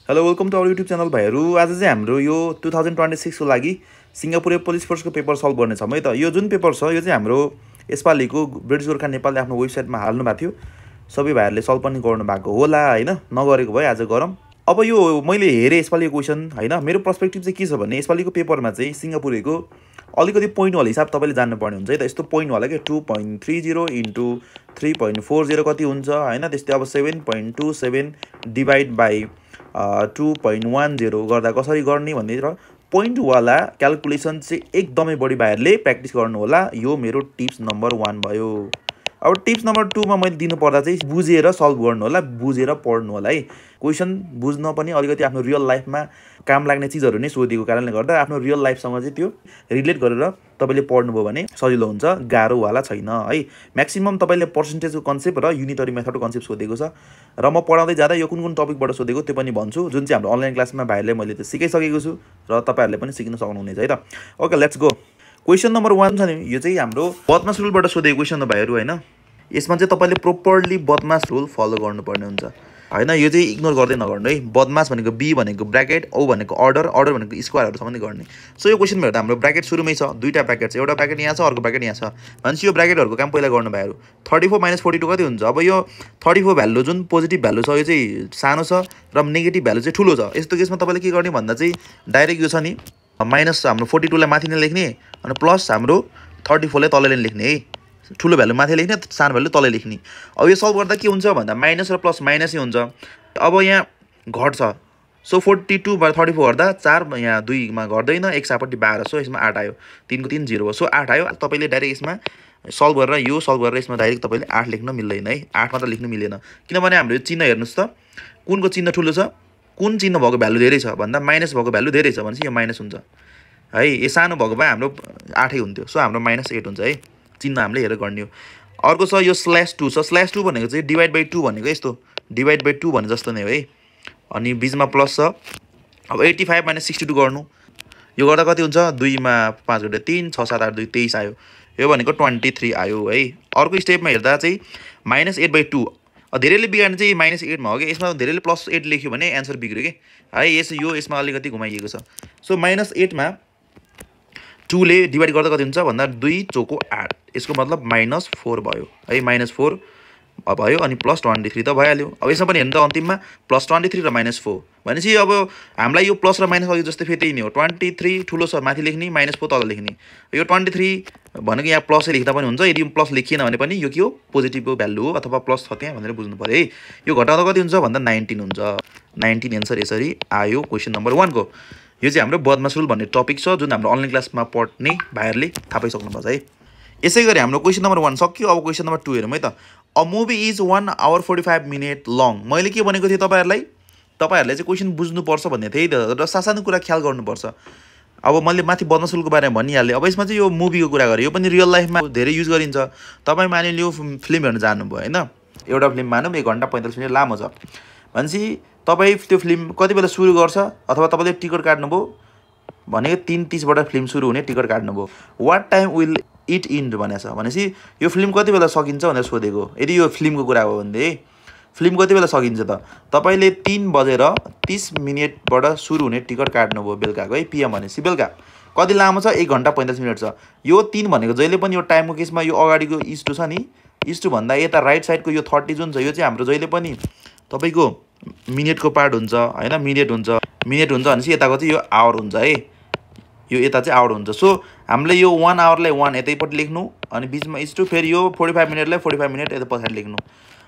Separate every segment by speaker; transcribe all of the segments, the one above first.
Speaker 1: Hello welcome to our YouTube channel भाइहरू। आज चाहिँ हाम्रो यो 2026 को लागि सिङ्गापुरे पुलिस फोर्सको पेपर सल्भ गर्नेछौँ है त। यो जुन पेपर छ यो चाहिँ हाम्रो यसपालिको ब्रिटिस गोर्खा नेपालले आफ्नो वेबसाइटमा हाल्नु भएको थियो। सबै भाइहरूले सल्भ पनि गर्नु भएको होला हैन, नगरेको भए आज गरौँ। अब यो मैले हेरेँ यसपालिको क्वेसन हैन, मेरो पर्सपेक्टिभ चाहिँ के छ भने यसपालिको पेपरमा चाहिँ सिङ्गापुरेको अलिकति पोइन्ट वाला हिसाब तपाईँले जान्नुपर्ने हुन्छ है त। यस्तो पोइन्ट वाला के 2.30 इन्टु 3.40 कति हुन्छ हैन। त्यस्तै अब 7.27 डिभाइड बाई 2.10 गर्दा कसरी गर्ने भन्ने र पोइन्टवाला क्यालकुलेसन चाहिँ एकदमै बढी भाइहरूले प्र्याक्टिस गर्नु होला। यो मेरो टिप्स नम्बर 1 भयो। अब टिप्स नम्बर 2 मा मैले दिनु पर्दा चाहिँ बुझेर सल्भ गर्नु होला, बुझेर पढ्नु होला है। क्वेसन बुझ्न पनि अलिकति आफ्नो रियल लाइफमा काम लाग्ने चिजहरू नै सोधेको कारणले गर्दा आफ्नो रियल लाइफसँग चाहिँ त्यो रिलेट गरेर तपाईँले पढ्नुभयो भने सजिलो हुन्छ, गाह्रोवाला छैन है। म्याक्सिमम तपाईँले पर्सेन्टेजको कन्सेप्ट र युनिटरी मेथडको कन्सेप्ट सोधेको छ र म पढाउँदै जाँदा यो कुन कुन टपिकबाट सोधेको त्यो पनि भन्छु, जुन चाहिँ हाम्रो अनलाइन क्लासमा भाइहरूले मैले त्यो सिकाइसकेको छु र तपाईँहरूले पनि सिक्न सक्नुहुनेछ है त। Okay let's go. Question number 1 छ नि, यो चाहिँ हाम्रो बदमास रुलबाट सोधेको क्वेसन हो भाइहरू हैन। यसमा चाहिँ तपाईँले प्रोपरली बदमास रुल फलो गर्नुपर्ने हुन्छ हैन। यो चाहिँ इग्नोर गर्दै नगर्नु है। बदमास भनेको बी भनेको ब्र्याकेट, ओ भनेको अर्डर, अर्डर भनेको स्क्वायरहरूसम्म गर्ने। सो यो क्वेसनमा हेर्दा हाम्रो ब्र्याकेट सुरुमै छ, दुईटा ब्र्याकेट छ, एउटा ब्र्याकेट यहाँ छ, अर्को ब्र्याकेट यहाँ छ भनेपछि यो ब्र्याकेटहरूको काम पहिला गर्नु भाइहरू। 34 - 42 कति हुन्छ? अब यो 34 भ्यालु जुन पोजिटिभ भ्यालु छ यो चाहिँ सानो छ र नेगेटिभ भ्यालु चाहिँ ठुलो छ। यस्तो केसमा तपाईँले के गर्ने भन्दा चाहिँ डाइरेक्ट यो छ नि माइनस हाम्रो 42 लाई माथि नै लेख्ने अनि प्लस हाम्रो 34 लाई तल नै लेख्ने है। ठुलो भ्यालु माथि लेख्ने, सानो भ्यालु तलै लेख्ने। अब यो सल्भ गर्दा के हुन्छ भन्दा माइनस र प्लस माइनसै हुन्छ। अब यहाँ घट्छ, सो 42 बाट 34 गर्दा 4 यहाँ 2 मा घट्दैन, एक सापट्टि 12, सो यसमा 8 आयो, 3 को 3 0 भयो, सो 8 आयो। तपाईँले डाइरेक्ट यसमा सल्भ गरेर यो सल्भ गरेर यसमा डाइरेक्ट तपाईँले 8 लेख्न मिल्दैन है। 8 मात्र लेख्न मिलेन, किनभने हाम्रो यो चिन्ह हेर्नुहोस् त, कुनको चिन्ह ठुलो छ, कुन चिन्ह भएको भ्यालु धेरै छ भन्दा माइनस भएको भ्यालु धेरै छ भनेपछि यो माइनस हुन्छ है। यो सानो भएको भए हाम्रो 8 हुन्थ्यो, सो हाम्रो -8 हुन्छ है। चिन्ह हामीले हेरेर गर्ने हो। अर्को छ यो /2 छ। /2 भनेको चाहिँ डिभाइड बाई 2 भनेको यस्तो डिभाइड बाई 2 भने जस्तो नै हो है। अनि बीचमा प्लस छ। अब 85 - 62 गर्नु, यो गर्दा कति हुन्छ? 2 मा 5 घटे 3, 6 7 8 2 23 आयो। यो भनेको 23 आयो है। अर्को स्टेपमा हेर्दा चाहिँ -8/2, धेरैले बिगार्ने चाहिँ -8 मा हो कि, यसमा धेरैले +8 लेख्यो भने एन्सर बिग्रियो कि है। यसमा अलिकति घुमाइएको छ। सो -8 मा 2 ले डिभाइड गर्दा कति हुन्छ भन्दा 2 चौको 8, यसको मतलब -4 भयो है। -4 भयो अनि +23 त भइहाल्यो। अब यसमा पनि हेर्नु त अन्तिममा +23 र -4 भनेपछि अब हामीलाई यो प्लस र माइनस अघि जस्तै फेरि त्यही नै हो। 23 ठुलो छ माथि लेख्ने, -4 तल लेख्ने। यो 23 भनेको यहाँ प्लसै लेख्दा पनि हुन्छ, यदि प्लस लेखिएन भने पनि यो के हो पोजिटिभको भ्यालु हो अथवा प्लस छ त्यहाँ भनेर बुझ्नु पर्यो है। यो घटाउँदा कति हुन्छ भन्दा 19 हुन्छ। 19 एन्सर यसरी आयो क्वेसन नम्बर 1 को। यो चाहिँ हाम्रो बदमास रुल भन्ने टपिक छ जुन हाम्रो अनलाइन क्लासमा पढ्ने भाइहरूले थाहा पाइसक्नुपर्छ है। यसै गरी हाम्रो क्वेसन नम्बर 1 सक्यो। अब क्वेसन नम्बर 2 हेरौँ है त। A movie is 1 hour 45 minute long. मैले के भनेको थिएँ तपाईँहरूले चाहिँ क्वेसन बुझ्नुपर्छ भन्ने थिएँ र सानो कुरा ख्याल गर्नुपर्छ। अब मैले माथि बदमास रुलको बारेमा भनिहालेँ। अब यसमा चाहिँ यो मुभीको कुरा गरेँ, यो पनि रियल लाइफमा धेरै युज गरिन्छ। तपाईँ मानिलियो फिल्म हेर्न जानुभयो होइन, एउटा फिल्म मानौँ 1 घन्टा 45 मिनट लामो छ भनेपछि तपाईँ त्यो फिल्म कति बेला सुरु गर्छ अथवा तपाईँले टिकट काट्नुभयो भनेको 3:30 बाट फिल्म सुरु हुने टिकट काट्नुभयो। What time will it end भनेको छ भनेपछि यो फिल्म कति बेला सकिन्छ भनेर सोधेको। यदि यो फिल्मको कुरा हो भने फिल्म कति बेला सकिन्छ त तपाईँले 3:30 बाट सुरु हुने टिकट काट्नुभयो बेलुकाको है। पिएम भनेपछि बेलुका कति लामो छ? 1 घन्टा 45 मिनट छ। यो 3 भनेको जहिले पनि यो टाइमको केसमा यो अगाडिको इस्टु छ नि, इस्टु भन्दा यता राइट साइडको यो 30 जुन छ यो चाहिँ हाम्रो जहिले पनि तपाईँको मिनेटको पार्ट हुन्छ हैन। मिनेट हुन्छ भनेपछि यताको चाहिँ यो आवर हुन्छ है, यो यता चाहिँ आवर हुन्छ। सो हामीले यो 1 आवरलाई 1 यतैपट्टि लेख्नु अनि बिचमा इस्टु, फेरि यो 45 मिनटलाई 45 मिनट यता पछाडि लेख्नु।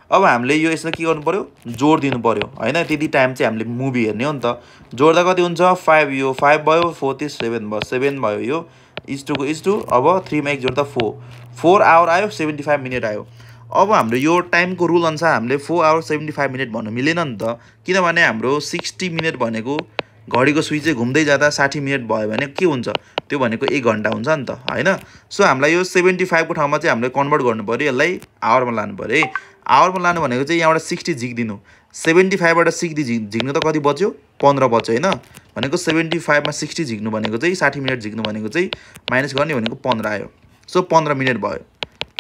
Speaker 1: अब हामीले यो यसमा के गर्नु पर्यो? जोड दिनु पर्यो हैन। त्यति टाइम चाहिँ हामीले मुभी हेर्ने हो नि त। जोड्दा कति हुन्छ? 5, यो 5 भयो, 4 = 7 भयो, 7 भयो यो इस्टुको इस्टु। अब 3 मा 1 जोड्दा 4 आवर आयो, 75 मिनट आयो। अब हाम्रो यो टाइमको रुल अनुसार हामीले 4 hour 75 मिनट भन्नु मिलेन नि त, किनभने हाम्रो 60 मिनट भनेको घडीको सुई चाहिँ घुम्दै जाँदा 60 मिनट भयो भने के हुन्छ? त्यो भनेको 1 घन्टा हुन्छ नि त हैन। सो हामीलाई यो 75 को ठाउँमा चाहिँ हामीले कन्भर्ट गर्नु पर्यो, यसलाई आवरमा लानु पर्यो है। आवरमा लानु भनेको चाहिँ यहाँबाट 60 झिक्दिनु, 75 बाट 60 झिक्नु त कति बच्यो? 15 बच्यो हैन। भनेको 75 मा 60 झिक्नु भनेको चाहिँ 60 मिनट झिक्नु भनेको चाहिँ माइनस गर्ने भनेको 15 आयो। सो 15 मिनट भयो,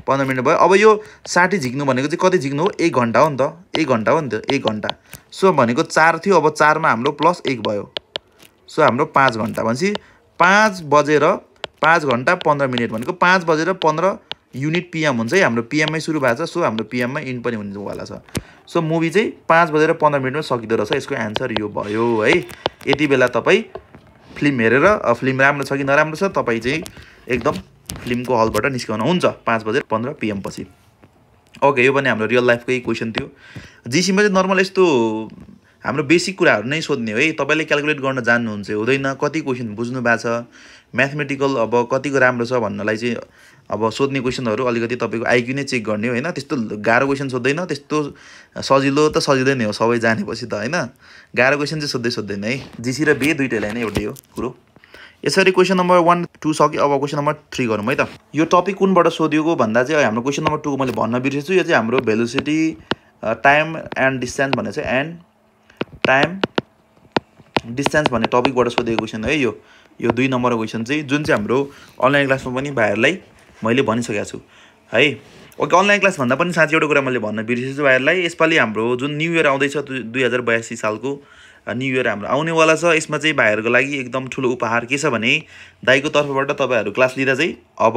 Speaker 1: 15 मिनट भयो। अब यो 60 झिक्नु भनेको चाहिँ कति झिक्नु हो? 1 घन्टा हो नि त, 1 घन्टा हो नि त, 1 घन्टा। सो भनेको 4 थियो, अब 4 मा हाम्रो प्लस 1 भयो। सो हाम्रो 5 घण्टा भनेपछि 5 बजेर 5 घण्टा 15 मिनट भनेको 5 बजेर 15 युनिट PM हुन्छ है। हाम्रो PM मै सुरु भएको छ, सो हाम्रो PM मै इन्ड पनि हुनेवाला छ। सो मुभी चाहिँ 5 बजेर 15 मिनटमा सकिँदो रहेछ। यसको एन्सर यो भयो है। यति बेला तपाईँ फिल्म हेरेर फिल्म राम्रो छ कि नराम्रो छ तपाईँ चाहिँ एकदम फिल्मको हलबाट निस्कनुहुन्छ 5 बजेर 15 PM पछि। ओके, यो पनि हाम्रो रियल लाइफकै क्वेसन थियो। जीसीमा चाहिँ नर्मल यस्तो हाम्रो बेसिक कुराहरू नै सोध्ने हो है। तपाईँले क्याल्कुलेट गर्न जान्नुहुन्छ हुँदैन, कति क्वेसन बुझ्नु भएको छ, म्याथमेटिकल अब कतिको राम्रो छ भन्नलाई चाहिँ अब सोध्ने क्वेसनहरू अलिकति तपाईँको आइक्यू नै चेक गर्ने हो होइन। त्यस्तो गाह्रो क्वेसन सोध्दैन, त्यस्तो सजिलो त सजिलै नै हो सबै जानेपछि त होइन। गाह्रो क्वेसन चाहिँ सोध्दैन है। जीसी र बे दुइटैलाई नै एउटै हो कुरो। यसरी क्वेसन नम्बर 1 2 सक्यो। अब क्वेसन नम्बर 3 गरौँ है त। यो टपिक कुनबाट सोधिएको भन्दा चाहिँ हाम्रो क्वेसन नम्बर 2 को मैले भन्न बिर्सेछु। यो चाहिँ हाम्रो भेलोसिटी टाइम एन्ड डिस्टेन्स भनेको छ, एन्ड टाइम डिस्टेन्स भन्ने टपिकबाट सोधेको क्वेसन है। यो 2 नम्बरको क्वेसन चाहिँ जुन चाहिँ हाम्रो अनलाइन क्लासमा पनि भाइहरूलाई मैले भनिसकेको छु है। ओके, अनलाइन क्लास भन्दा पनि साँच्चै एउटा कुरा मैले भन्न बिर्सेछु भाइहरूलाई। यसपालि हाम्रो जुन न्यू इयर आउँदैछ 2082 सालको न्यू इयर हाम्रो आउनेवाला छ। यसमा चाहिँ भाइहरूको लागि एकदम ठुलो उपहार के छ भने दाइको तर्फबाट तपाईँहरू क्लास लिँदा चाहिँ अब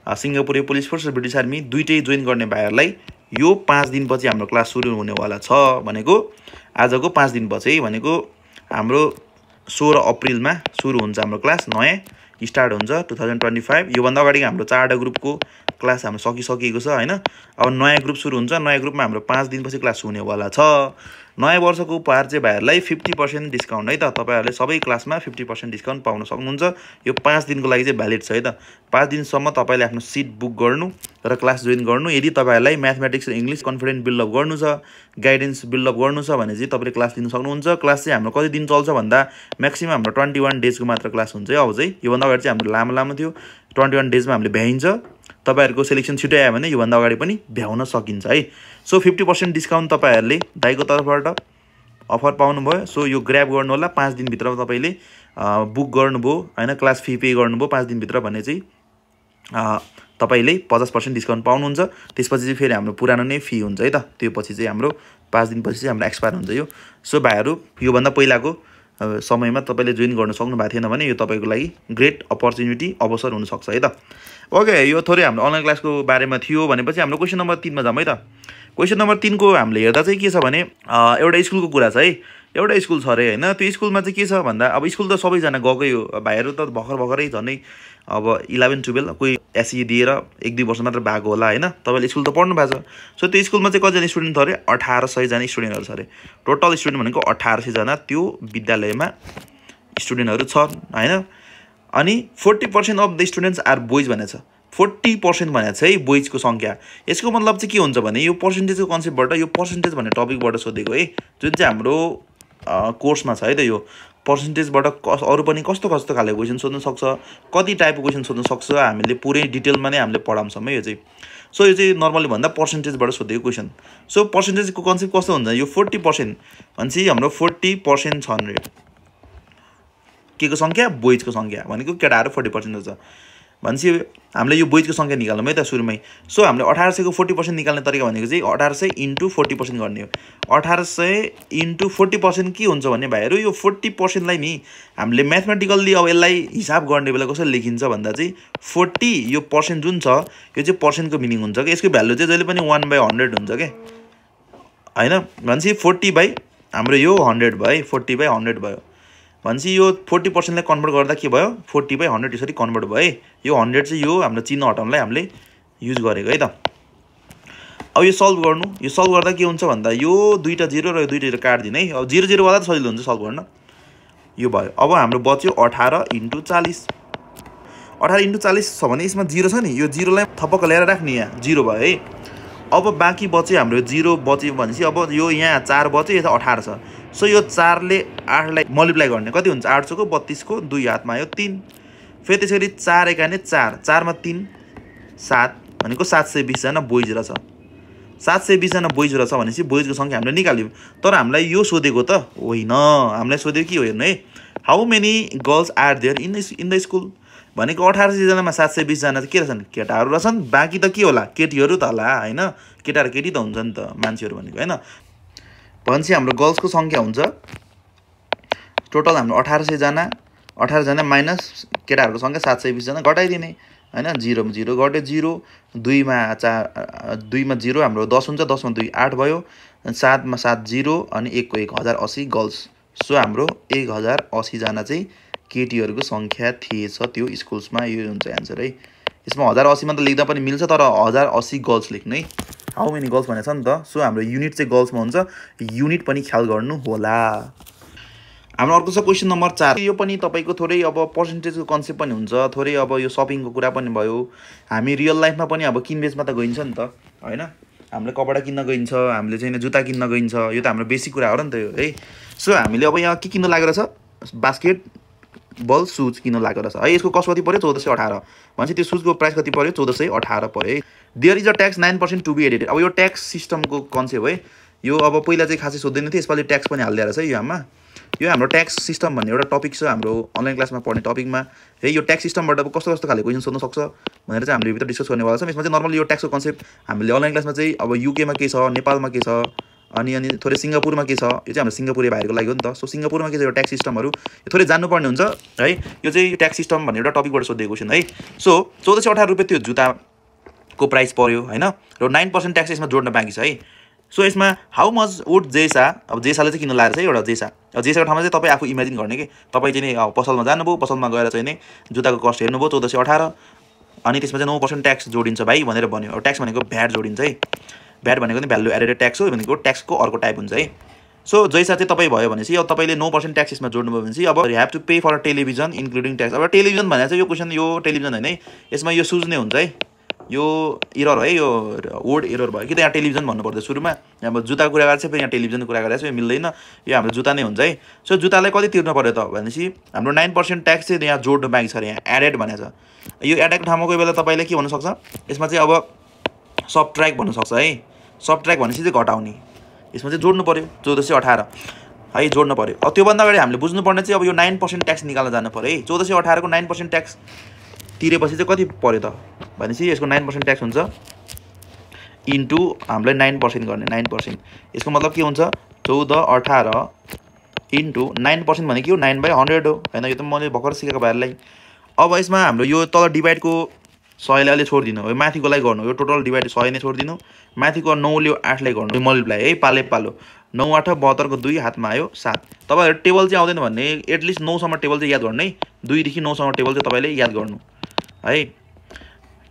Speaker 1: सिङ्गापुरे पुलिस फोर्स र ब्रिटिस आर्मी दुइटै जोइन गर्ने भाइहरूलाई यो 5 दिनपछि हाम्रो क्लास सुरु हुनेवाला छ। भनेको आजको 5 दिनपछि भनेको हाम्रो 16 अप्रिलमा सुरु हुन्छ हाम्रो क्लास। नयाँ स्टार्ट हुन्छ 2025। योभन्दा अगाडि हाम्रो 4वटा ग्रुपको क्लास हाम्रो सकिसकेको छ होइन। अब नयाँ ग्रुप सुरु हुन्छ। नयाँ ग्रुपमा हाम्रो 5 दिनपछि क्लास हुनेवाला छ। नयाँ वर्षको उपहार चाहिँ भाइहरूलाई 50% डिस्काउन्ट है त। तपाईँहरूले सबै क्लासमा 50% डिस्काउन्ट पाउन सक्नुहुन्छ। यो 5 दिनको लागि चाहिँ भ्यालिड छ है त। 5 दिनसम्म तपाईँले आफ्नो सिट बुक गर्नु र क्लास जोइन गर्नु। यदि तपाईँहरूलाई म्याथमेटिक्स र इङ्ग्लिस कन्फिडेन्ट बिल्डअप गर्नु छ, गाइडेन्स बिल्डअप गर्नु छ भने चाहिँ तपाईँले क्लास लिन सक्नुहुन्छ। क्लास चाहिँ हाम्रो कति दिन चल्छ भन्दा म्याक्सिमम हाम्रो 21 डेजको मात्र क्लास हुन्छ है। अब चाहिँ योभन्दा अगाडि चाहिँ हाम्रो लामो थियो। 21 डेजमा हामीले भ्याइन्छ। तपाईँहरूको सेलेक्सन छिटो आयो भने योभन्दा अगाडि पनि भ्याउन सकिन्छ है। सो 50% डिस्काउन्ट तपाईँहरूले दाइको तर्फबाट अफर पाउनुभयो। सो यो ग्र्याब गर्नु होला। 5 दिनभित्र तपाईँले बुक गर्नुभयो होइन, क्लास फी पे गर्नुभयो 5 दिनभित्र भने चाहिँ तपाईँले 50% डिस्काउन्ट पाउनुहुन्छ। त्यसपछि चाहिँ फेरि हाम्रो पुरानो नै फी हुन्छ है त। त्यो पछि चाहिँ हाम्रो 5 दिनपछि चाहिँ हाम्रो एक्सपायर हुन्छ यो। सो भाइहरू योभन्दा पहिलाको समयमा तपाईँले जोइन गर्न सक्नु भएको थिएन भने यो तपाईँको लागि ग्रेट अपर्च्युनिटी अवसर हुनसक्छ है त। ओके, यो थोरै हाम्रो अनलाइन क्लासको बारेमा थियो। भनेपछि हाम्रो क्वेसन नम्बर 3 मा जाउँ है त। क्वेसन नम्बर 3 को हामीले हेर्दा चाहिँ के छ भने एउटा स्कुलको कुरा छ है। एउटा स्कुल छ अरे होइन। त्यो स्कुलमा चाहिँ के छ भन्दा अब स्कुल त सबैजना गएकै हो। भाइहरू त भर्खरै झन्डै अब 11-12 कोही एसई दिएर 1-2 वर्ष मात्र भएको होला होइन। तपाईँले स्कुल त पढ्नु भएको छ। सो त्यो स्कुलमा चाहिँ कतिजना स्टुडेन्ट छ अरे 1800 जना स्टुडेन्टहरू छ अरे। टोटल स्टुडेन्ट भनेको 1800 जना त्यो विद्यालयमा स्टुडेन्टहरू छन् होइन। अनि 40% of the students are boys भनेको छ। 40% भनेको छ है बोइजको सङ्ख्या। यसको मतलब चाहिँ के हुन्छ भने यो पर्सेन्टेजको कन्सेप्टबाट यो पर्सेन्टेज भन्ने टपिकबाट सोधेको है। जुन चाहिँ हाम्रो कोर्समा छ है त। यो पर्सेन्टेजबाट अरू पनि कस्तो खाले क्वेसन सोध्न सक्छ, कति टाइपको क्वेसन सोध्न सक्छ हामीले पुरै डिटेलमा नै हामीले पढाउँछौँ है यो चाहिँ। सो यो चाहिँ नर्मली भन्दा पर्सेन्टेजबाट सोधेको क्वेसन। सो पर्सेन्टेजको कन्सेप्ट कस्तो हुन्छ यो 40% भनेपछि हाम्रो 40% छ 100 के को सङ्ख्या बोइजको सङ्ख्या भनेको केटाहरू 40% छ भनेपछि हामीले यो बोइजको सङ्ख्या निकाल्यौँ है त सुरुमै। सो हामीले 1800 को 40% निकाल्ने तरिका भनेको चाहिँ 1800 × 40% गर्ने हो। 1800 × 40% के हुन्छ भने भाइहरू यो 40% लाई नि हामीले म्याथमेटिकल्ली अब यसलाई हिसाब गर्ने बेला कसरी लेखिन्छ भन्दा चाहिँ 40 यो पर्सेन्ट जुन छ यो चाहिँ पर्सेन्टको मिनिङ हुन्छ कि यसको भ्यालु चाहिँ जहिले पनि 1/100 हुन्छ के हैन। भनेपछि 40 हाम्रो यो 100 भयो 40/100 भयो। भनेपछि यो 40% लाई कन्भर्ट गर्दा के भयो 40/100 यसरी कन्भर्ट भयो। यो 100 चाहिँ यो हाम्रो चिन्ह हटाउनलाई हामीले युज गरेको है त। अब यो सल्भ गर्नु। यो सल्भ गर्दा के हुन्छ भन्दा यो दुईटा 0 र यो दुईटा 0 काट्दिन है। अब 0 0 वाला त सजिलो हुन्छ सल्भ गर्न। यो भयो। अब हाम्रो बच्यो 18 × 40। 18 × 40 छ भने यसमा 0 छ नि। यो 0 लाई थपक्क ल्याएर राख्ने यहाँ 0 भयो है। अब बाँकी बच्यो हाम्रो 0 बच्यो भनेपछि अब यो यहाँ 4 बच्यो यता 18 छ। सो यो 4 ले 8 लाई मल्टिप्लाई गर्ने कति हुन्छ 8 को 32 को 2 हातमा आयो 3। फेरि त्यसरी 4 एकाने 4 4 मा 3 7 भनेको 720 जना बोइज रहेछ। 720 जना बोइज रहेछ भनेपछि बोइजको सङ्ख्या हामीले निकाल्यौँ। तर हामीलाई यो सोधेको त होइन। हामीलाई सोधेको के हो हेर्नु है। How many girls are there in the school भनेको 1800 जनामा 720 जना चाहिँ के रहेछन् केटाहरू रहेछन्। बाँकी त के होला केटीहरू त होला हैन। केटा र केटी त हुन्छ नि त मान्छेहरू भनेको हैन। भनेपछि हाम्रो गर्ल्सको सङ्ख्या हुन्छ टोटल हाम्रो 1800 जना 18 जना माइनस केटाहरूको सङ्ख्या 720 जना घटाइदिने हैन 0 मा 0 घट्यो 0 2 मा 4 2 मा 0 हाम्रो 10 हुन्छ 10 मा 2 8 भयो 7 मा 7 0 अनि 1 को 1080 गर्ल्स सो हाम्रो 1080 जना चाहिँ केटीहरूको सङ्ख्या थिएछ त्यो स्कुल्समा यो हुन्छ आन्सर है यसमा 1080 मा त लेख्दा पनि मिल्छ तर 1080 गर्ल्स लेख्नु है हाउ मेनी गर्ल्स भनेछ नि त सो हाम्रो युनिट चाहिँ गर्ल्समा हुन्छ युनिट पनि ख्याल गर्नु होला हाम्रो अर्को छ क्वेसन नम्बर 4 यो पनि तपाईको थोरै अब पर्सेन्टेजको कन्सेप्ट पनि हुन्छ थोरै अब यो शपिङको कुरा पनि भयो हामी रियल लाइफमा पनि अब किनबेचमा त गइन्छ नि त हैन हामीले कपडा किन्न गइन्छ हामीले चाहिँ जुत्ता किन्न गइन्छ यो त हाम्रो बेसिक कुरा हो र नि त यो है सो हामीले अब यहाँ के किन्न लागेको छ बास्केट बल सुज किन्न लागेको छ है यसको कस्ट कति पर्यो 1418 भनेपछि त्यो सुजको प्राइस कति पर्यो 1418 पर्यो है there is a tax 9% to be added अब यो ट्याक्स सिस्टमको कन्सेप्ट है यो अब पहिला चाहिँ खासै सोध्दैन थियो यसपालि ट्याक्स पनि हाल्दै रहेछ यो हाममा यो हाम्रो ट्याक्स सिस्टम भन्ने एउटा टपिक छ हाम्रो अनलाइन क्लासमा पढ्ने टपिकमा है यो ट्याक्स सिस्टमबाट अब कस्तो कस्तो खाले क्वेसन सोध्न सक्छ भनेर चाहिँ हामीले भित्र डिस्कस गर्नेवाला छौँ यसमा चाहिँ नर्मली यो ट्याक्सको कन्सेप्ट हामीले अनलाइन क्लासमा चाहिँ अब युकेमा के छ नेपालमा के छ अनि थोरै सिङ्गापुरमा के छ यो चाहिँ हाम्रो सिङ्गापुरे भाइहरूको लागि हो नि त सो सिङ्गापुरमा के छ यो ट्याक्स सिस्टमहरू यो थोरै जान्नुपर्ने हुन्छ है यो चाहिँ ट्याक्स सिस्टम भन्ने एउटा टपिकबाट सोधेको क्वेसन है सो 1418 रुपियाँ त्यो जुत्ताको प्राइस पर्यो हैन र 9% ट्याक्स यसमा जोड्न बाँकी छ है सो यसमा हाउ मच वुड जेसा अब जेसाले चाहिँ किन लागेको छ एउटा जेसा जेसाको ठाउँमा चाहिँ तपाईँ आफू इमेजिन गर्ने कि तपाईँ चाहिँ नि पसलमा जानुभयो पसलमा गएर चाहिँ नि जुत्ताको कस्ट हेर्नुभयो 1418 अनि त्यसमा चाहिँ 9% ट्याक्स जोडिन्छ भाइ भनेर भन्यो अब ट्याक्स भनेको भ्याट जोडिन्छ है भ्याट भनेको नि भ्यालु एडेड ट्याक्स हो भनेको ट्याक्सको अर्को टाइप हुन्छ है सो जैसा चाहिँ तपाईँ भयो भनेपछि अब तपाईँले 9% ट्याक्स यसमा जोड्नुभयो भने चाहिँ अब you have to pay for television including tax अब टेलिभिजन भनेर चाहिँ यो क्वेसन यो टेलिभिजन होइन है यसमा यो सुज नै हुन्छ है यो एरर है यो वर्ड एरर भयो कि त यहाँ टेलिभिजन भन्नुपर्छ सुरुमा अब जुत्ताको कुरा गरेर चाहिँ फेरि यहाँ टेलिभिजनको कुरा गरेर चाहिँ यो मिल्दैन यो हाम्रो जुत्ता नै हुन्छ है सो जुत्तालाई कति तिर्नु पर्यो त भनेपछि हाम्रो 9% ट्याक्स चाहिँ यहाँ जोड्नु बाँकी छ अरे यहाँ एडेड भनेको छ यो एडेडको ठाउँमा कोही बेला तपाईँले के भन्नुसक्छ यसमा चाहिँ अब सबट्र्याक्ट भन्नुसक्छ है सबट्र्याक्ट भनेपछि चाहिँ घटाउने यसमा चाहिँ जोड्नु पर्यो 1418 है जोड्नु पर्यो अब त्योभन्दा अगाडि हामीले बुझ्नुपर्ने चाहिँ अब यो 9% ट्याक्स निकाल्न जानु पर्यो है 1418 को 9% ट्याक्स तिरेपछि चाहिँ कति पर्यो त भनेपछि यसको 9% ट्याक्स हुन्छ इन्टु हामीलाई 9% गर्ने 9% यसको मतलब के हुन्छ 1418 इन्टु 9% भनेको के हो 9/100 हो हैन यो त मैले भर्खर सिकेको भाइहरुलाई अब यसमा हाम्रो यो तल डिभाइडको 100 ले अलि छोड्दिनु हो माथिकोलाई गर्नु यो टोटल डिभाइड 100 नै छोड्दिनु माथिको 9 ले 8 लाई गर्नु मल्टिप्लाई है पाले पालो 9 8 72 को 2 हातमा आयो 7 तपाईहरु टेबल चाहिँ आउँदैन भन्ने एटलिस्ट 9 सम्म टेबल चाहिँ याद गर्नु है 2 देखि 9 सम्म टेबल चाहिँ तपाईले याद गर्नु है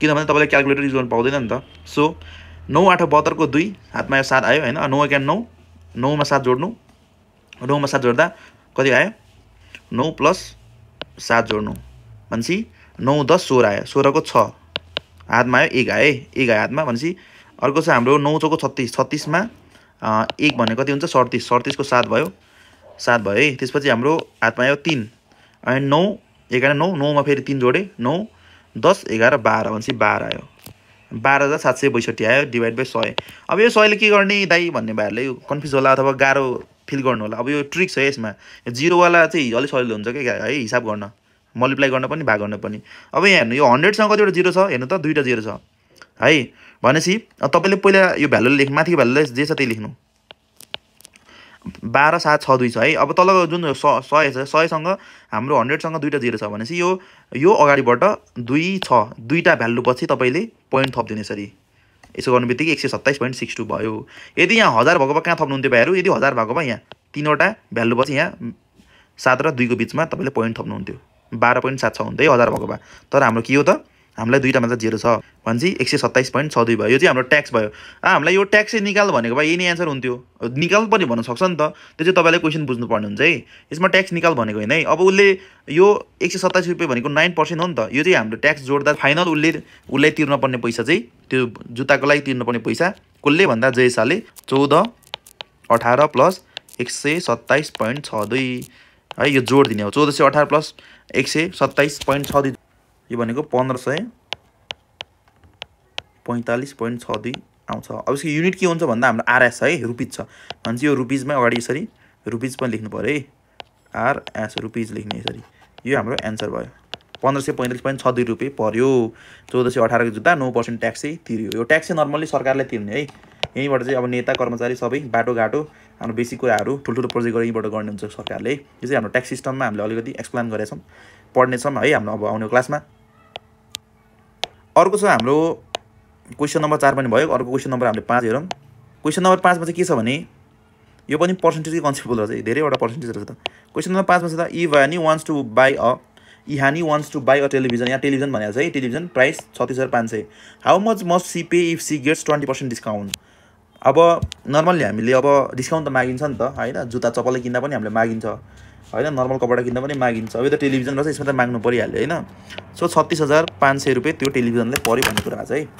Speaker 1: किनभने तपाईले क्याल्कुलेटर युज गर्न पाउँदैन नि त सो 9 8 72 को 2 हातमा आयो 7 आयो हैन 9 1 9 9 मा 7 जोड्नु 9 मा 7 जोड्दा कति आयो 9 प्लस 7 जोड्नु भनेपछि 9 10 16 आयो 16 को 6 हातमा आयो 1 आयो 1 आयो हातमा भनेपछि अर्को छ हाम्रो 9 चौको 36 36 मा 1 भने कति हुन्छ 37 37 को 7 भयो 7 भयो है त्यसपछि हाम्रो हातमा आयो 3 अनि 9 11 9 9 मा फेरि 3 जोडे 9 10 11 12 भनेपछि 12 आयो 12762 आयो डिभाइड बाइ 100 अब यो 100 ले के गर्ने दाइ भन्ने भाइहरुले कन्फ्युज होला अथवा गाह्रो फिल गर्नु होला अब यो ट्रिक छ यसमा जिरो वाला चाहिँ अलि सजिलो हुन्छ के है हिसाब गर्न मल्टिप्लाई गर्न पनि भाग गर्न पनि अब यहाँ हेर्नु यो 100 सँग कतिवटा जिरो छ हेर्नु त दुईटा जिरो छ है भनेपछि तपाईले पहिला यो भ्यालु लेख्नु माथिको भ्यालुलाई जे छ त्यही लेख्नु 12 7 6 2 छ है अब तलको जुन 100 छ 100 सँग हाम्रो 100 सँग दुईटा जिरो छ भनेपछि यो अगाडिबाट 2 6 दुईटा भ्यालु पछि तपाईले पोइन्ट थप्दिनु यसरी यसो गर्नुबित्तिकै 127.62 भयो यदि यहाँ 1000 भएको भए कहाँ थप्नुहुन्थ्यो भाइहरु यदि 1000 भएको भए यहाँ तीनवटा भ्यालु पछि यहाँ 7 र 2 को बीचमा तपाईले पोइन्ट थप्नुहुन्थ्यो 12.76 हुन्थ्यो 1000 भएको भए तर हाम्रो के हो त हामीलाई दुईटा मात्र जिरो छ भनेपछि 127.62 भयो यो चाहिँ हाम्रो ट्याक्स भयो हामीलाई यो ट्याक्स निकाल भनेको भए यही नै आन्सर हुन्थ्यो निकाल पनि भन्न सक्छ नि त त्यो चाहिँ तपाईले क्वेशन बुझ्नु पर्ने हुन्छ है यसमा ट्याक्स निकाल भनेको हैन है अब उले यो 127 रुपैयाँ भनेको 9% हो नि त यो चाहिँ हाम्रो ट्याक्स जोड्दा फाइनल उले तिर्न पर्ने पैसा चाहिँ त्यो जुत्ताको लागि तिर्न पर्ने पैसा कुलले भन्दा जयसाले 14 18 प्लस 127.62 है यो जोड दिने हो 1418 प्लस 127.62 यो भनेको 1545.62 आउँछ अब यसको युनिट के हुन्छ भन्दा हाम्रो आरएस है रुपीज छ भन्छ यो रुपीजमा अगाडि यसरी रुपीज पनि लेख्नु पर्यो है आरएस रुपीज लेख्ने यसरी यो हाम्रो आन्सर भयो 1545.62 रुपैयाँ पर्यो 1418 को जुत्ता 9% ट्याक्स चाहिँ तिर्यो यो ट्याक्स चाहिँ नर्मली सरकारले तिर्ने है यहीँबाट चाहिँ अब नेता कर्मचारी सबै बाटो घाटो हाम्रो बेसिक कुराहरू ठुल्ठुलो प्रोजेक्ट यहीँबाट गर्ने हुन्छ सरकारले। यो चाहिँ हाम्रो ट्याक्स सिस्टममा हामीले अलिकति एक्सप्लेन गरेका छौँ, पढ्नेछौँ है हाम्रो अब आउने क्लासमा। अर्को छ हाम्रो क्वेसन नम्बर 4 पनि भयो। अर्को क्वेसन नम्बर हामीले 5 हेरौँ। क्वेसन नम्बर 5 मा चाहिँ के छ भने यो पनि पर्सेन्टेजकै कन्सेप्ट रहेछ, धेरैवटा पर्सेन्टेज रहेछ त। क्वेसन नम्बर 5 मा छ त Ihani wants to buy a television. यहाँ टेलिभिजन भनेको छ है, television price 36,500। How much must she pay if she gets 20% discount. अब नर्मल्ली हामीले अब डिस्काउन्ट त मागिन्छ नि त हैन, जुत्ता चप्पल किन्दा पनि हामीले मागिन्छ हैन, नर्मल कपडा किन्दा पनि मागिन्छ। अब यो त टेलिभिजन रहेछ, यसमा त माग्नु परिहाल्यो हैन। सो 36,500 रुपैयाँ त्यो टेलिभिजनले पर्यो भन्ने कुरा छ है।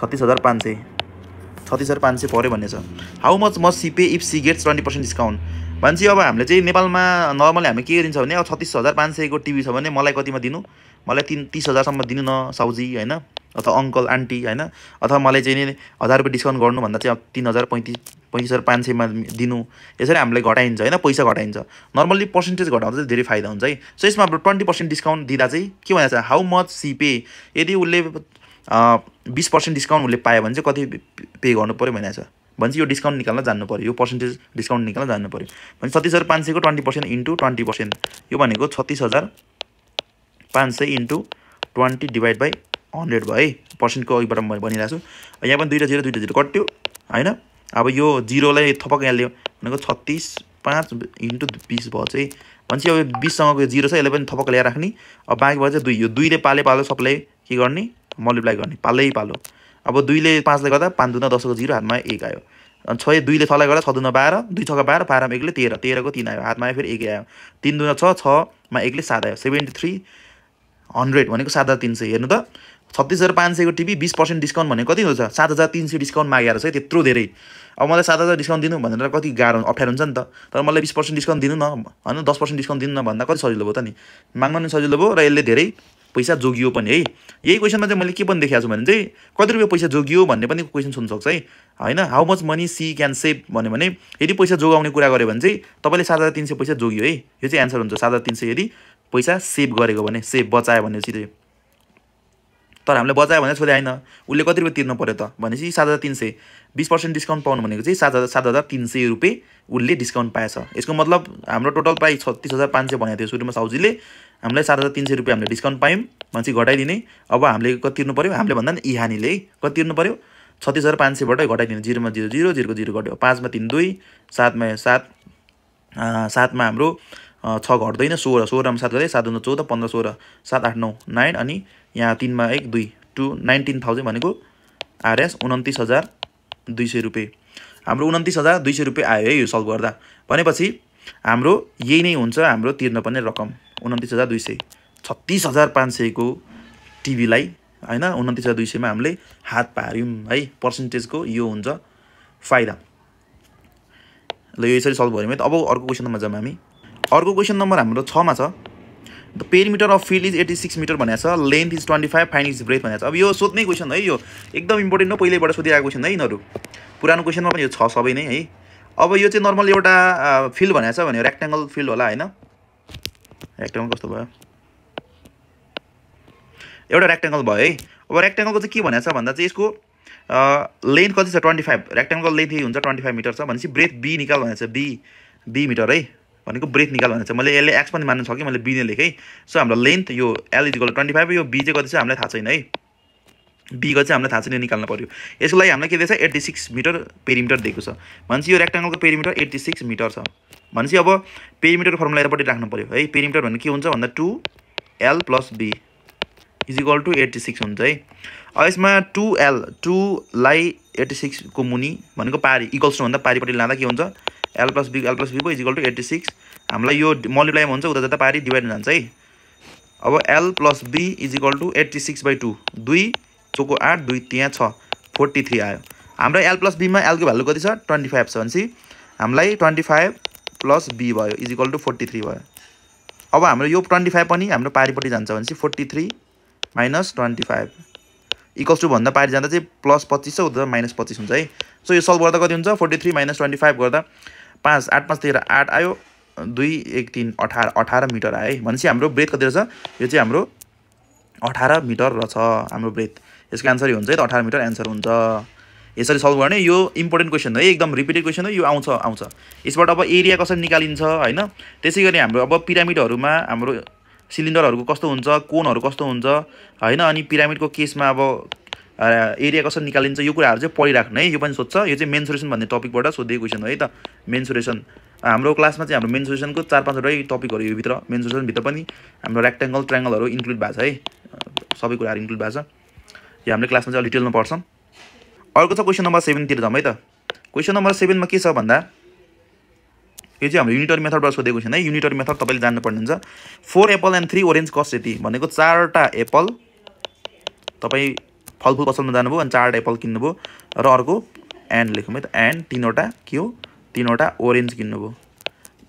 Speaker 1: 36,500 पर्यो भन्ने छ। How much must she pay if she gets 20% discount भन्छ। अब हामीले चाहिँ नेपालमा नर्मली हामी के गरिन्छ भने अब 36,500 को टिभी छ भने मलाई कतिमा दिनु, मलाई 30,000 सम्म दिनु न साउजी हैन, अथवा अङ्कल आन्टी हैन, अथवा मलाई चाहिँ नि 1000 रुपैयाँ डिस्काउन्ट गर्नु भन्दा चाहिँ 3,000 35,500 मा दिनु। यसरी हामीले घटाइन्छ हैन, पैसा घटाइन्छ। नर्मली पर्सेन्टेज घटाउँदा चाहिँ धेरै फाइदा हुन्छ है। सो यसमा 20% डिस्काउन्ट दिँदा चाहिँ के भनेको छ, हाउ मच सी पे, यदि उसले 20% डिस्काउन्ट उसले पायो भने चाहिँ कति पे गर्नु पर्यो भनेको छ। भन्छ यो डिस्काउन्ट निकाल्न जान्नु पर्यो, यो पर्सेन्टेज डिस्काउन्ट निकाल्न जान्नु पर्यो। भने 36,500 को 20% इन्टु 20%, यो भनेको 36,500 इन्टु 20 डिभाइड बाई 100 भयो है। पर्सेन्टको अघिबाट म भनिरहेको छु। यहाँ पनि दुईटा जिरो कट्यो हैन। अब यो जिरोलाई थपक यहाँ ल्यायो भनेको 36,500 इन्टु 20 भयो चाहिँ। भन्छ अब 20 सँगको जिरो छ, यसलाई पनि थपक ल्याएर राख्ने। अब बाँकी भयो चाहिँ 2, यो 2 ले पाले सबलाई के गर्ने, मल्टिप्लाई गर्ने पालै पालो। अब 2 ले 5 ले गर्दा 5 दुना 10 को 0, हातमा 1 आयो। 6 2 ले 6 लाई गर्दा 6 दुना 12, 2 6 12, 12 मा 1 ले 13, 13 को 3 आयो, हातमा आयो फेरि 1 आयो। 3 दुना 6, 6 मा 1 ले 7 आयो। 7300 भनेको 7,300। हेर्नु त 36,500 को टिभी 20% डिस्काउन्ट भनेको कति हुन्छ, 7,300 डिस्काउन्ट मागेर छ है, त्यत्रो धेरै। अब मलाई 7,000 डिस्काउन्ट दिनु भनेर कति गाह्रो अप्ठ्यारो हुन्छ नि त। तर मलाई 20% डिस्काउन्ट दिनु न हैन, 10% डिस्काउन्ट दिनु न भन्दा कति सजिलो भयो त नि, माग्न पनि सजिलो भयो र यसले धेरै पैसा जोगियो पनि है। यही क्वेसनमा चाहिँ मैले के पनि देखाएको छु भने चाहिँ कति रुपैयाँ पैसा जोगियो भन्ने पनि क्वेसन सुन्न सक्छ है हैन। How much money she can save भन्यो भने यदि पैसा जोगाउने कुरा गर्यो भने चाहिँ तपाईँले 7,300 पैसा जोगियो है, यो चाहिँ एन्सर हुन्छ। 7,300 यदि पैसा सेभ गरेको भने, सेभ बचायो भने चाहिँ। तर हामीले बचायो भने सोधे हैन, उसले कति रुपैयाँ तिर्नु पर्यो त भनेपछि 7,300। 20% डिस्काउन्ट पाउनु भनेको चाहिँ 7,300 रुपैयाँ उसले डिस्काउन्ट पाएछ। यसको मतलब हाम्रो टोटल प्राइस 36,500 भनेको थियो सुरुमा साउजीले, हामीलाई 7,300 रुपैयाँ हामीले डिस्काउन्ट पायौँ भनेपछि घटाइदिने। अब हामीले कति तिर्नु पर्यो, हामीले भन्दा नि इहानीले है कति तिर्नु पर्यो, 36,500 बाट घटाइदिने। 0 मा 0 0, 0 को 0 घट्यो, 5 मा 3 2, 7 मा 7, 7 मा हाम्रो 6 घट्दैन, 16, 16 मा 7 गरे 7 14, 15 16, 7 8 9 9, अनि यहाँ 3 मा 1 2, 19,000 भनेको आरएस 29,200 रुपैयाँ। हाम्रो 29,200 रुपैयाँ आयो है यो सल्भ गर्दा। भनेपछि हाम्रो यही नै हुन्छ हाम्रो तिर्नुपर्ने रकम, 29,200। 36,500 को टिभीलाई हैन 29,200 मा हामीले हात पार्यौं है। पर्सेन्टेजको यो हुन्छ फाइदा। ल यो यसरी सल्भ गर्यौं है। अब अर्को क्वेसनमा जाम हामी। अर्को क्वेसन नम्बर हाम्रो 6 मा छ। The perimeter of field is 86 meter भनेको छ, length is 25, find its breadth भनेको छ। अब यो सोध्ने क्वेसन है, यो एकदम इम्पोर्टेन्ट हो, पहिलेबाट सोधिरहेको क्वेसन है यिनीहरू। पुरानो क्वेसनमा पनि यो छ सबै नै है। अब यो चाहिँ नर्मल एउटा फिल्ड भनेको छ भने रेक्टेंगल फिल्ड होला हैन। रेक्टेंगल कस्तो भयो, एउटा रेक्टेंगल भयो है। अब रेक्टेंगलको चाहिँ के भनेको छ भन्दा चाहिँ यसको लेन्थ कति छ 25, रेक्टेंगलको लेन्थ यही हुन्छ 25 मिटर छ भनेपछि ब्रेथ बी निकाल भनेको छ, बी मिटर है भनेको ब्रेथ निकाल भनेको छ। मैले यसले एक्स पनि मान्न सके, मैले बी नै लेखेँ। सो हाम्रो लेन्थ यो एल इक्वल 25, यो बी चाहिँ कति छ हामीलाई थाहा छैन है, बी को चाहिँ हामीलाई थाहा छैन, निकाल्न पर्यो। यसको लागि हामीलाई के दिएछ 86 मिटर पेरिमिटर दिएको छ भनेपछि यो रेक्टेंगलको पेरिमिटर 86 मिटर छ भनेपछि अब पेरिमिटरको फर्मुला यतापट्टि राख्नु पर्यो है। पेरिमिटर भनेको के हुन्छ भन्दा 2l + b is equal to 86 हुन्छ है। अब यसमा 2l 2 लाई 86 को मुनि भनेको पारी इक्वल्स टु भन्दा पारीपट्टि लाँदा के हुन्छ l + b is equal to 86। हामीलाई यो मल्टिप्लाइमा हुन्छ, उता जता पारी डिभाइड हुन्छ है। अब l + b is equal to 86/2, 2 चौको 8, 2 त्यहाँ 6, 43 आयो। हाम्रो l + b मा l को भ्यालु कति छ 25 छ भनेपछि हामीलाई 25 + b भयो इज इक्वल टु 43 भयो। अब हाम्रो यो 25 पनि हाम्रो पारीपट्टि जान्छ भनेपछि 43 - 25 इक्वल्स टु भन्दा पारी जाँदा चाहिँ +25 छ, उता -25 हुन्छ है। सो यो सल्भ गर्दा कति हुन्छ 43 - 25 गर्दा 5 8 5 13 8 आयो, 2 1 3 18 मिटर आयो है। भनेपछि हाम्रो ब्रेथ कति रहेछ, यो चाहिँ हाम्रो 18 मिटर रहेछ हाम्रो ब्रेथ। यसको आन्सर यो हुन्छ है, 18 मिटर आन्सर हुन्छ। यसरी सल्भ गर्ने। यो इम्पोर्टेन्ट क्वेसन है, एकदम रिपिटेड क्वेसन हो, यो आउँछ। यसबाट अब एरिया कसरी निकालिन्छ हैन। त्यसै गरी हाम्रो अब पिरामिडहरुमा हाम्रो सिलिन्डरहरुको कस्तो हुन्छ, कोनहरु कस्तो हुन्छ हैन, अनि पिरामिडको केसमा अब एरिया कसरी निकालिन्छ यो कुराहरु चाहिँ पढिराख्नु है। यो पनि सोध्छ, यो चाहिँ मेन्सुरेसन भन्ने टपिकबाट सोधिएको क्वेसन हो है त। मेन्सुरेसन हाम्रो क्लासमा चाहिँ हाम्रो मेन्सुरेसनको 4-5 वटै टपिकहरु यो भित्र, मेन्सुरेसन भित्र पनि हाम्रो रेक्टेंगल ट्रायंगलहरु इन्क्लुड भएको छ है, सबै कुराहरु इन्क्लुड भएको छ। यो हाम्रो क्लासमा चाहिँ अलि डिटेलमा पढ्छौं। अर्को छ क्वेसन नम्बर 7 तिर जाम है त। क्वेसन नम्बर 7 मा के छ भन्दा यो चाहिँ हाम्रो युनिटरी मेथडबाट सोधेको क्वेसन है। युनिटरी मेथड तपाईले जान्नु पर्ने हुन्छ। 4 एप्पल एन्ड 3 ओरेन्ज कस्ट यति भनेको 4टा एप्पल तपाई फलफुल पसलमा जानुभयो अनि 4टा एप्पल किन्नुभयो र अर्को एन्ड लेखौँ है त, एन्ड 3वटा के हो 3वटा ओरेन्ज किन्नुभयो।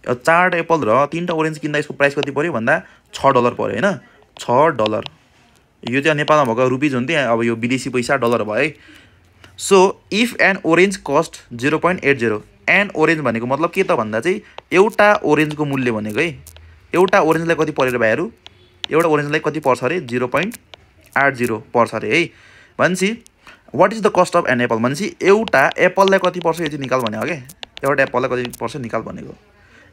Speaker 1: 4टा एप्पल र 3टा ओरेन्ज किन्दा यसको प्राइस कति पर्यो भन्दा $6 पर्यो हैन, $6। यो चाहिँ नेपालमा भएको रुपीज हुन्थ्यो, अब यो विदेशी पैसा डलर भयो है। So if an orange cost 0.80, an orange भनेको मतलब के त भन्दा चाहिँ एउटा ओरेन्जको मूल्य भनेको है, एउटा ओरेन्जलाई कति परेर भाइहरु, एउटा ओरेन्जलाई कति पर्छ अरे 0.80 पर्छ अरे है। भन्छ what is the cost of an apple, भन्छ एउटा एप्पललाई कति पर्छ यो चाहिँ निकाल भनेको के, एउटा एप्पललाई कति पर्छ निकाल भनेको।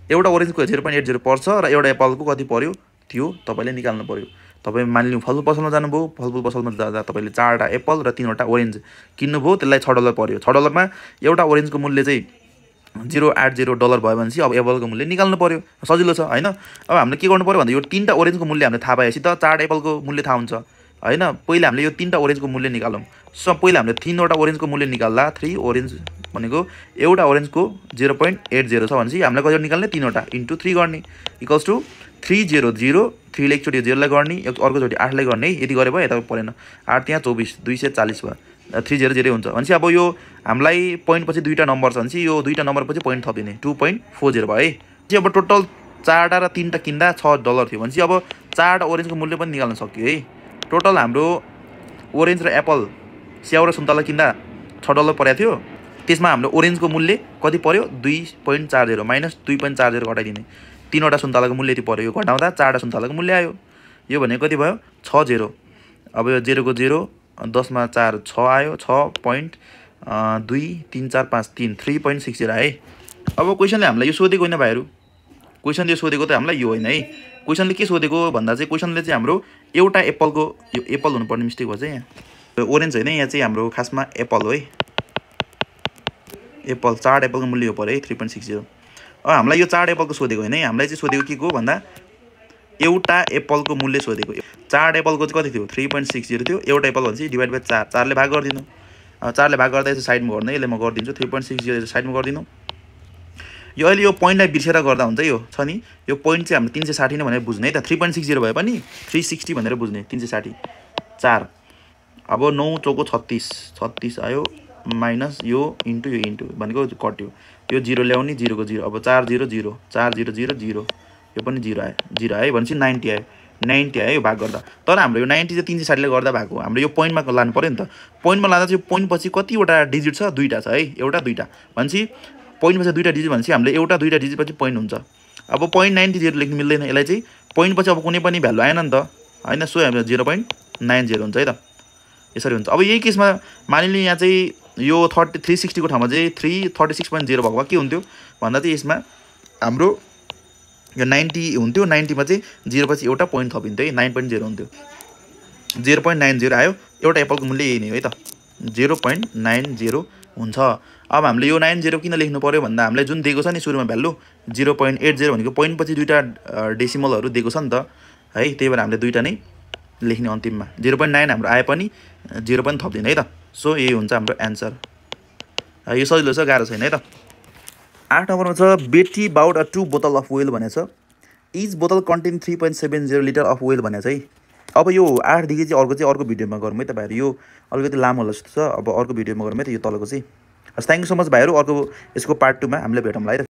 Speaker 1: एउटा ओरेन्जको 0.80 पर्छ र एउटा एप्पलको कति पर्यो त्यो तपाईले निकाल्नु पर्यो। तपाई मानिलिनु फलफुल पसलमा जानुभयो, फलफुल पसलमा जाँदा तपाईले 4टा एप्पल र 3वटा ओरेन्ज किन्नुभयो, त्यसलाई $6 पर्यो। $6 मा एउटा ओरेन्जको मूल्य चाहिँ $0.80 भयो भने अब एप्पलको मूल्य निकाल्नु पर्यो। सजिलो छ हैन। अब हामीले के गर्नु पर्यो भन्दा यो 3टा ओरेन्जको मूल्य हामीले थाहा पाएपछि त 4टा एप्पलको मूल्य थाहा हुन्छ हैन। पहिला हामीले यो 3टा ओरेन्जको मूल्य निकालौं। सो पहिला हामीले 3वटा ओरेन्जको मूल्य निकाल्दा 3 ओरेन्ज भनेको एउटा ओरेन्जको 0.80 छ भनेपछि हामीले कति निकाल्ने 3वटा इन्टु 3 गर्ने इक्वल्स टु 300, 3 ले एकचोटी 0 लाई गर्ने, अर्कोचोटी 8 लाई गर्ने, यति गरे भयो, यता परेन 8 त्यहाँ 24 240 भयो, 300 हुन्छ भनेपछि अब यो हामीलाई पोइन्ट पछि दुईटा नम्बर छ भनेपछि यो दुईटा नम्बर पछि पोइन्ट थपिने 2.40 भयो है। अब टोटल 4टा र 3टा किन्दा $6 थियो भनेपछि अब 4टा ओरेन्जको मूल्य पनि निकाल्न सक्यो है। टोटल हाम्रो ओरेन्ज र एप्पल स्याउ र सुन्तला किन्दा $6 परेको थियो। त्यसमा हाम्रो ओरेन्जको मूल्य कति पर्यो 2.40 माइनस 2.40 घटाइदिने, 3वटा सुन्तलाको मूल्य यति पर्यो, यो घटाउँदा 4टा सुन्तलाको मूल्य आयो। यो भनेको कति भयो 60। अब यो 0 को 0 10 मा 4 6 आयो, 6.23453 3.60 है। अब क्वेशनले हामीलाई यो सोधेको हैन भाइहरु, क्वेशनले सोधेको त हामीलाई यो हैन है। क्वेशनले के सोधेको भन्दा चाहिँ क्वेशनले चाहिँ हाम्रो एउटा एप्पलको, यो एप्पल हुनुपर्ने मिस्टेक भयो चाहिँ यहाँ ओरेन्ज हैन, यहाँ चाहिँ हाम्रो खासमा एप्पल हो है। एप्पल 4 एप्पलको मूल्य हो पर्यो है 3.60। अब हामीलाई यो 4 एप्पलको सोधेको हैन है, हामीलाई चाहिँ सोधेको के को भन्दा एउटा एप्पलको मूल्य सोधेको। 4 एप्पलको चाहिँ कति थियो 3.60 थियो, एउटा एप्पल भन्छ डिभाइड बाइ 4, 4 ले भाग गरिदिनु। 4 ले भाग गर्दा यसो साइडमा गर्नु, यसले म गरिदिन्छु 3.60 साइडमा गरिदिनु। यो अहिले यो पोइन्टलाई बिर्सेर गर्दा हुन्छ, यो छ नि यो पोइन्ट चाहिँ हामीले 360 नै भनेर बुझ्ने है त। 3.60 भए पनि 360 भनेर बुझ्ने, 360 4। अब 9 चौको 36 आयो माइनस यो इन्टु भनेको कट्यो, यो 0 ल्याउने 0 को 0, अब 4 0 0 4 0 0 0, यो पनि 0 आयो 0 आयो भनेपछि 90 आयो, 90 आयो यो भाग गर्दा। तर हाम्रो यो 90 चाहिँ 360 ले गर्दा भएको, हाम्रो यो पोइन्टमा लानु पर्यो नि त। पोइन्टमा लाँदा चाहिँ पोइन्ट पछि कतिवटा डिजिट छ, दुईटा छ है, एउटा दुईटा भनेपछि पोइन्ट पछि दुईटा डिजिट भनेपछि हामीले एउटा दुईटा डिजिट पछि पोइन्ट हुन्छ। अब 0.90 लेख्न मिल्दैन, यसलाई चाहिँ पोइन्ट पछि अब कुनै पनि भ्यालु आएन नि त हैन, सो हाम्रो 0.90 हुन्छ है त, यसरी हुन्छ। अब यही केसमा मानिलिनु यहाँ चाहिँ यो 360 को ठाउँमा चाहिँ 336.0 भएको के हुन्थ्यो भन्दा चाहिँ यसमा हाम्रो यो 90 हुन्थ्यो, 90 मा चाहिँ 0 पछि एउटा पोइन्ट थपिन्थ्यो है, 9.0 हुन्थ्यो, 0.90 आयो। एउटा एप्पलको मूल्य यही नै हो है त, 0.90 हुन्छ। अब हामीले यो 90 किन लेख्नु पर्यो भन्दा हामीलाई जुन दिएको छ नि सुरुमा भ्यालु 0.80 भनेको पोइन्ट पछि दुईटा डेसिमलहरु दिएको छ नि त है, त्यही भएर हामीले दुईटा नै लेख्ने अन्तिममा। 0.9 हाम्रो आए पनि 0 पनि थप्दिने है त। सो यही हुन्छ हाम्रो एन्सर। यो सजिलो छ, गाह्रो छैन है त। 8 नम्बरमा छ बेटी बाउट अ 2 बोतल अफ ओइल भनेछ, इच बोतल कन्टेन 3.70 लिटर अफ ओइल भनेछ है। अब यो 8 देखि चाहिँ अर्को भिडियोमा गरौँ है त भाइहरु, यो अलिकति लामो होला जस्तो छ, अब अर्को भिडियोमा गरौँ है त यो तलको चाहिँ। थ्यांक यू सो मच भाइहरु, अर्को यसको पार्ट 2 मा हामीले भेटौँला है त।